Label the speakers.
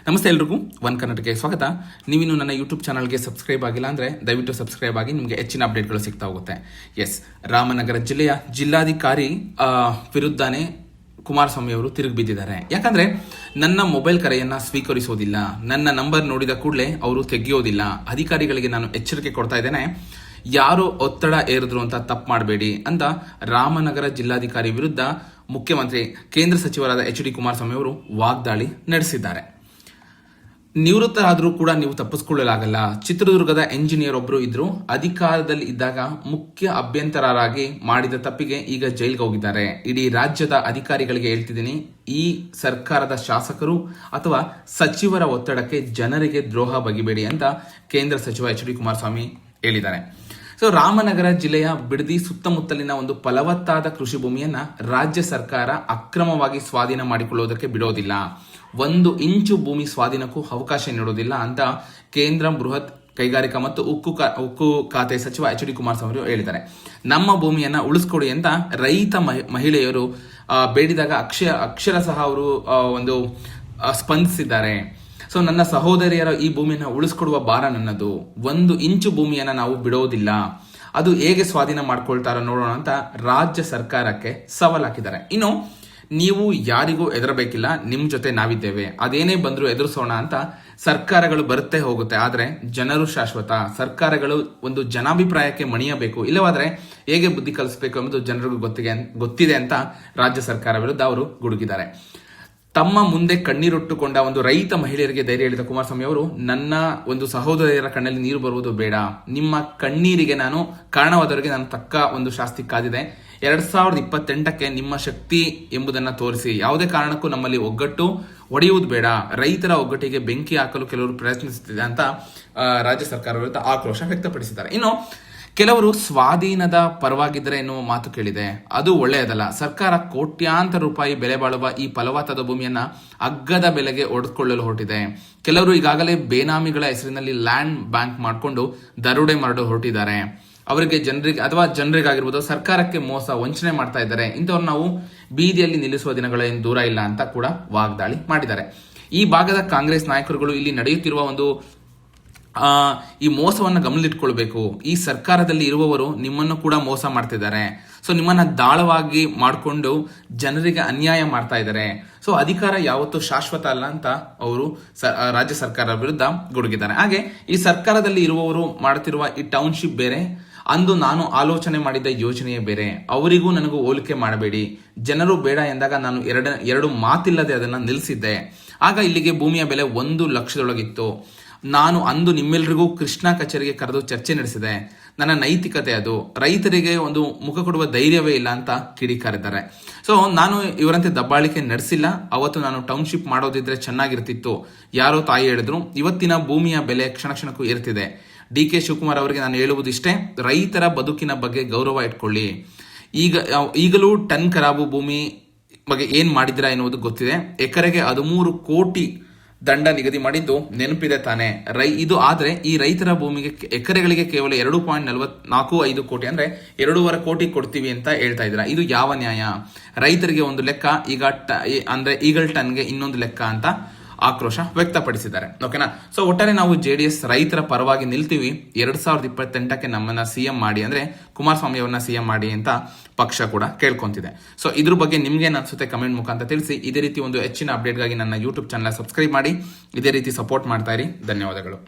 Speaker 1: ನಮಸ್ತೆ ಎಲ್ರಿಗೂ ಒನ್ ಕರ್ನಾಟಕಕ್ಕೆ ಸ್ವಾಗತ. ನೀವಿನ್ನು ನನ್ನ ಯೂಟ್ಯೂಬ್ ಚಾನಲ್ಗೆ ಸಬ್ಸ್ಕ್ರೈಬ್ ಆಗಿಲ್ಲ ಅಂದರೆ ದಯವಿಟ್ಟು ಸಬ್ಸ್ಕ್ರೈಬ್ ಆಗಿ, ನಿಮಗೆ ಹೆಚ್ಚಿನ ಅಪ್ಡೇಟ್ಗಳು ಸಿಗ್ತಾ ಹೋಗುತ್ತೆ. ರಾಮನಗರ ಜಿಲ್ಲೆಯ ಜಿಲ್ಲಾಧಿಕಾರಿ ವಿರುದ್ಧನೇ ಕುಮಾರಸ್ವಾಮಿ ಅವರು ತಿರುಗಿ ಬಿದ್ದಿದ್ದಾರೆ. ಯಾಕಂದ್ರೆ ನನ್ನ ಮೊಬೈಲ್ ಕರೆಯನ್ನ ಸ್ವೀಕರಿಸೋದಿಲ್ಲ, ನನ್ನ ನಂಬರ್ ನೋಡಿದ ಕೂಡಲೇ ಅವರು ತೆಗೆಯೋದಿಲ್ಲ. ಅಧಿಕಾರಿಗಳಿಗೆ ನಾನು ಎಚ್ಚರಿಕೆ ಕೊಡ್ತಾ ಇದ್ದೇನೆ, ಯಾರು ಒತ್ತಡ ಏರಿದ್ರು ಅಂತ ತಪ್ಪು ಮಾಡಬೇಡಿ ಅಂತ ರಾಮನಗರ ಜಿಲ್ಲಾಧಿಕಾರಿ ವಿರುದ್ಧ ಮುಖ್ಯಮಂತ್ರಿ ಕೇಂದ್ರ ಸಚಿವರಾದ ಎಚ್ ಡಿ ಕುಮಾರಸ್ವಾಮಿ ಅವರು ವಾಗ್ದಾಳಿ ನಡೆಸಿದ್ದಾರೆ. ನಿವೃತ್ತರಾದರೂ ಕೂಡ ನೀವು ತಪ್ಪಿಸ್ಕೊಳ್ಳಲಾಗಲ್ಲ. ಚಿತ್ರದುರ್ಗದ ಎಂಜಿನಿಯರ್ ಒಬ್ಬರು ಇದ್ರು, ಅಧಿಕಾರದಲ್ಲಿ ಇದ್ದಾಗ ಮುಖ್ಯ ಅಭ್ಯಂತರರಾಗಿ ಮಾಡಿದ ತಪ್ಪಿಗೆ ಈಗ ಜೈಲ್ಗೆ ಹೋಗಿದ್ದಾರೆ. ಇಡೀ ರಾಜ್ಯದ ಅಧಿಕಾರಿಗಳಿಗೆ ಹೇಳ್ತಿದ್ದೀನಿ, ಈ ಸರ್ಕಾರದ ಶಾಸಕರು ಅಥವಾ ಸಚಿವರ ಒತ್ತಡಕ್ಕೆ ಜನರಿಗೆ ದ್ರೋಹ ಬಗೆಬೇಡಿ ಅಂತ ಕೇಂದ್ರ ಸಚಿವ ಎಚ್ ಡಿ ಕುಮಾರಸ್ವಾಮಿ ಹೇಳಿದ್ದಾರೆ. ರಾಮನಗರ ಜಿಲ್ಲೆಯ ಬಿಡದಿ ಸುತ್ತಮುತ್ತಲಿನ ಒಂದು ಫಲವತ್ತಾದ ಕೃಷಿ ಭೂಮಿಯನ್ನ ರಾಜ್ಯ ಸರ್ಕಾರ ಅಕ್ರಮವಾಗಿ ಸ್ವಾಧೀನ ಮಾಡಿಕೊಳ್ಳುವುದಕ್ಕೆ ಬಿಡೋದಿಲ್ಲ, 1 ಇಂಚು ಭೂಮಿ ಸ್ವಾಧೀನಕ್ಕೂ ಅವಕಾಶ ನೀಡೋದಿಲ್ಲ ಅಂತ ಕೇಂದ್ರ ಬೃಹತ್ ಕೈಗಾರಿಕಾ ಮತ್ತು ಉಕ್ಕು ಖಾತೆ ಸಚಿವ ಎಚ್ ಡಿ ಕುಮಾರಸ್ವಾಮಿ ಅವರು ಹೇಳಿದ್ದಾರೆ. ನಮ್ಮ ಭೂಮಿಯನ್ನ ಉಳಿಸ್ಕೊಡಿ ಅಂತ ರೈತ ಮಹಿಳೆಯರು ಬೇಡಿದಾಗ ಅಕ್ಷರಶಃ ಅವರು ಒಂದು ಸ್ಪಂದಿಸಿದ್ದಾರೆ. ನನ್ನ ಸಹೋದರಿಯರ ಈ ಭೂಮಿಯನ್ನು ಉಳಿಸ್ಕೊಡುವ ಭಾರ ನನ್ನದು, 1 ಇಂಚು ಭೂಮಿಯನ್ನ ನಾವು ಬಿಡೋದಿಲ್ಲ, ಅದು ಹೇಗೆ ಸ್ವಾಧೀನ ಮಾಡ್ಕೊಳ್ತಾರ ನೋಡೋಣ ಅಂತ ರಾಜ್ಯ ಸರ್ಕಾರಕ್ಕೆ ಸವಾಲ್ ಹಾಕಿದ್ದಾರೆ. ಇನ್ನು ನೀವು ಯಾರಿಗೂ ಹೆದರಬೇಕಿಲ್ಲ, ನಿಮ್ ಜೊತೆ ನಾವಿದ್ದೇವೆ, ಅದೇನೇ ಬಂದ್ರು ಎದುರಿಸೋಣ ಅಂತ ಸರ್ಕಾರಗಳು ಬರುತ್ತೆ ಹೋಗುತ್ತೆ, ಆದ್ರೆ ಜನರು ಶಾಶ್ವತ. ಸರ್ಕಾರಗಳು ಒಂದು ಜನಾಭಿಪ್ರಾಯಕ್ಕೆ ಮಣಿಯಬೇಕು, ಇಲ್ಲವಾದ್ರೆ ಹೇಗೆ ಬುದ್ಧಿ ಕಲಿಸಬೇಕು ಎಂಬುದು ಜನರಿಗೂ ಗೊತ್ತಿದೆ ಅಂತ ರಾಜ್ಯ ಸರ್ಕಾರ ವಿರುದ್ಧ ಅವರು ಗುಡುಗಿದ್ದಾರೆ. ತಮ್ಮ ಮುಂದೆ ಕಣ್ಣೀರೊಟ್ಟುಕೊಂಡ ಒಂದು ರೈತ ಮಹಿಳೆಯರಿಗೆ ಧೈರ್ಯ ಹೇಳಿದ ಕುಮಾರಸ್ವಾಮಿ ಅವರು, ನನ್ನ ಒಂದು ಸಹೋದರಿಯರ ಕಣ್ಣಲ್ಲಿ ನೀರು ಬರುವುದು ಬೇಡ, ನಿಮ್ಮ ಕಣ್ಣೀರಿಗೆ ನಾನು ಕಾರಣವಾದವರಿಗೆ ನಾನು ತಕ್ಕ ಒಂದು ಶಾಸ್ತಿ ಕಾದಿದೆ. 2028ಕ್ಕೆ ನಿಮ್ಮ ಶಕ್ತಿ ಎಂಬುದನ್ನ ತೋರಿಸಿ, ಯಾವುದೇ ಕಾರಣಕ್ಕೂ ನಮ್ಮಲ್ಲಿ ಒಗ್ಗಟ್ಟು ಒಡೆಯುವುದು ಬೇಡ, ರೈತರ ಒಗ್ಗಟ್ಟಿಗೆ ಬೆಂಕಿ ಹಾಕಲು ಕೆಲವರು ಪ್ರಯತ್ನಿಸುತ್ತಿದೆ ಅಂತ ರಾಜ್ಯ ಸರ್ಕಾರ ವಿರುದ್ಧ ಆಕ್ರೋಶ ವ್ಯಕ್ತಪಡಿಸಿದ್ದಾರೆ. ಇನ್ನು ಕೆಲವರು ಸ್ವಾಧೀನದ ಪರವಾಗಿದ್ದರೆ ಎನ್ನುವ ಮಾತು ಕೇಳಿದೆ, ಅದು ಒಳ್ಳೆಯದಲ್ಲ. ಸರ್ಕಾರ ಕೋಟ್ಯಾಂತರ ರೂಪಾಯಿ ಬೆಲೆ ಬಾಳುವ ಈ ಫಲವತ್ತಾದ ಭೂಮಿಯನ್ನ ಅಗ್ಗದ ಬೆಲೆಗೆ ಒಡೆದುಕೊಳ್ಳಲು ಹೊರಟಿದೆ. ಕೆಲವರು ಈಗಾಗಲೇ ಬೇನಾಮಿಗಳ ಹೆಸರಿನಲ್ಲಿ ಲ್ಯಾಂಡ್ ಬ್ಯಾಂಕ್ ಮಾಡಿಕೊಂಡು ದರೋಡೆ ಮಾಡಲು ಹೊರಟಿದ್ದಾರೆ. ಅವರಿಗೆ ಜನರಿಗಾಗಿರ್ಬೋದು ಸರ್ಕಾರಕ್ಕೆ ಮೋಸ ವಂಚನೆ ಮಾಡ್ತಾ ಇದ್ದಾರೆ. ಇಂಥವ್ರು ನಾವು ಬೀದಿಯಲ್ಲಿ ನಿಲ್ಲಿಸುವ ದಿನಗಳೇನು ದೂರ ಇಲ್ಲ ಅಂತ ಕೂಡ ವಾಗ್ದಾಳಿ ಮಾಡಿದ್ದಾರೆ. ಈ ಭಾಗದ ಕಾಂಗ್ರೆಸ್ ನಾಯಕರುಗಳು ಇಲ್ಲಿ ನಡೆಯುತ್ತಿರುವ ಒಂದು ಈ ಮೋಸವನ್ನು ಗಮನದಲ್ಲಿಟ್ಕೊಳ್ಬೇಕು. ಈ ಸರ್ಕಾರದಲ್ಲಿ ಇರುವವರು ನಿಮ್ಮನ್ನು ಕೂಡ ಮೋಸ ಮಾಡ್ತಿದ್ದಾರೆ. ನಿಮ್ಮನ್ನ ದಾಳವಾಗಿ ಮಾಡಿಕೊಂಡು ಜನರಿಗೆ ಅನ್ಯಾಯ ಮಾಡ್ತಾ ಇದ್ದಾರೆ. ಅಧಿಕಾರ ಯಾವತ್ತೂ ಶಾಶ್ವತ ಅಲ್ಲ ಅಂತ ಅವರು ರಾಜ್ಯ ಸರ್ಕಾರದ ವಿರುದ್ಧ ಗುಡುಗಿದ್ದಾರೆ. ಹಾಗೆ ಈ ಸರ್ಕಾರದಲ್ಲಿ ಇರುವವರು ಮಾಡುತ್ತಿರುವ ಈ ಟೌನ್ಶಿಪ್ ಬೇರೆ, ಅಂದು ನಾನು ಆಲೋಚನೆ ಮಾಡಿದ್ದ ಯೋಜನೆಯೇ ಬೇರೆ, ಅವರಿಗೂ ನನಗೂ ಹೋಲಿಕೆ ಮಾಡಬೇಡಿ. ಜನರು ಬೇಡ ಎಂದಾಗ ನಾನು ಎರಡು ಮಾತಿಲ್ಲದೆ ಅದನ್ನ ನಿಲ್ಲಿಸಿದ್ದೆ. ಆಗ ಇಲ್ಲಿಗೆ ಭೂಮಿಯ ಬೆಲೆ 1 ಲಕ್ಷದೊಳಗಿತ್ತು. ನಾನು ಅಂದು ನಿಮ್ಮೆಲ್ಲರಿಗೂ ಕೃಷ್ಣಾ ಕಚೇರಿಗೆ ಕರೆದು ಚರ್ಚೆ ನಡೆಸಿದೆ. ನನ್ನ ನೈತಿಕತೆ ಅದು, ರೈತರಿಗೆ ಒಂದು ಮುಖ ಕೊಡುವ ಧೈರ್ಯವೇ ಇಲ್ಲ ಅಂತ ಕಿಡಿಕಾರಿದ್ದಾರೆ. ನಾನು ಇವರಂತೆ ದಬ್ಬಾಳಿಕೆ ನಡೆಸಿಲ್ಲ. ಅವತ್ತು ನಾನು ಟೌನ್ಶಿಪ್ ಮಾಡೋದಿದ್ರೆ ಚೆನ್ನಾಗಿರ್ತಿತ್ತು, ಯಾರೋ ತಾಯಿ ಹೇಳಿದ್ರು. ಇವತ್ತಿನ ಭೂಮಿಯ ಬೆಲೆ ಕ್ಷಣಕ್ಕೂ ಏರ್ತಿದೆ. ಡಿ ಕೆ ಶಿವಕುಮಾರ್ ಅವರಿಗೆ ನಾನು ಹೇಳುವುದಿಷ್ಟೇ, ರೈತರ ಬದುಕಿನ ಬಗ್ಗೆ ಗೌರವ ಇಟ್ಕೊಳ್ಳಿ. ಈಗಲೂ ಟನ್ ಖರಾಬು ಭೂಮಿ ಬಗ್ಗೆ ಏನ್ ಮಾಡಿದ್ರಾ ಎನ್ನುವುದು ಗೊತ್ತಿದೆ. ಎಕರೆಗೆ 13 ಕೋಟಿ ದಂಡ ನಿಗದಿ ಮಾಡಿದ್ದು ನೆನಪಿದೆ ತಾನೆ. ಇದು ಆದ್ರೆ ಈ ರೈತರ ಭೂಮಿಗೆ ಎಕರೆಗಳಿಗೆ ಕೇವಲ 2.45 ಕೋಟಿ ಅಂದ್ರೆ 2.5 ಕೋಟಿ ಕೊಡ್ತೀವಿ ಅಂತ ಹೇಳ್ತಾ ಇದ್ರ. ಇದು ಯಾವ ನ್ಯಾಯ? ರೈತರಿಗೆ ಒಂದು ಲೆಕ್ಕ, ಅಂದ್ರೆ ಈಗಲ್ ಟನ್ಗೆ ಇನ್ನೊಂದು ಲೆಕ್ಕ ಅಂತ ಆಕ್ರೋಶ ವ್ಯಕ್ತಪಡಿಸಿದ್ದಾರೆ. ಓಕೆನಾ? ಒಟ್ಟಾರೆ ನಾವು JDS ರೈತರ ಪರವಾಗಿ ನಿಲ್ತೀವಿ. 2028ಕ್ಕೆ ನಮ್ಮನ್ನ ಸಿಎಂ ಮಾಡಿ, ಅಂದ್ರೆ ಕುಮಾರಸ್ವಾಮಿ ಅವ್ರನ್ನ ಸಿಎಂ ಮಾಡಿ ಅಂತ ಪಕ್ಷ ಕೂಡ ಕೇಳ್ಕೊಂತಿದೆ. ಇದ್ರ ಬಗ್ಗೆ ನಿಮ್ಗೆ ಅನ್ಸುತ್ತೆ ಕಮೆಂಟ್ ಮುಖಾಂತರ ತಿಳಿಸಿ. ಇದೇ ರೀತಿ ಒಂದು ಹೆಚ್ಚಿನ ಅಪ್ಡೇಟ್ಗಾಗಿ ನನ್ನ ಯೂಟ್ಯೂಬ್ ಚಾನಲ್ ಸಬ್ಸ್ಕ್ರೈಬ್ ಮಾಡಿ, ಇದೇ ರೀತಿ ಸಪೋರ್ಟ್ ಮಾಡ್ತಾ ಇರಿ. ಧನ್ಯವಾದಗಳು.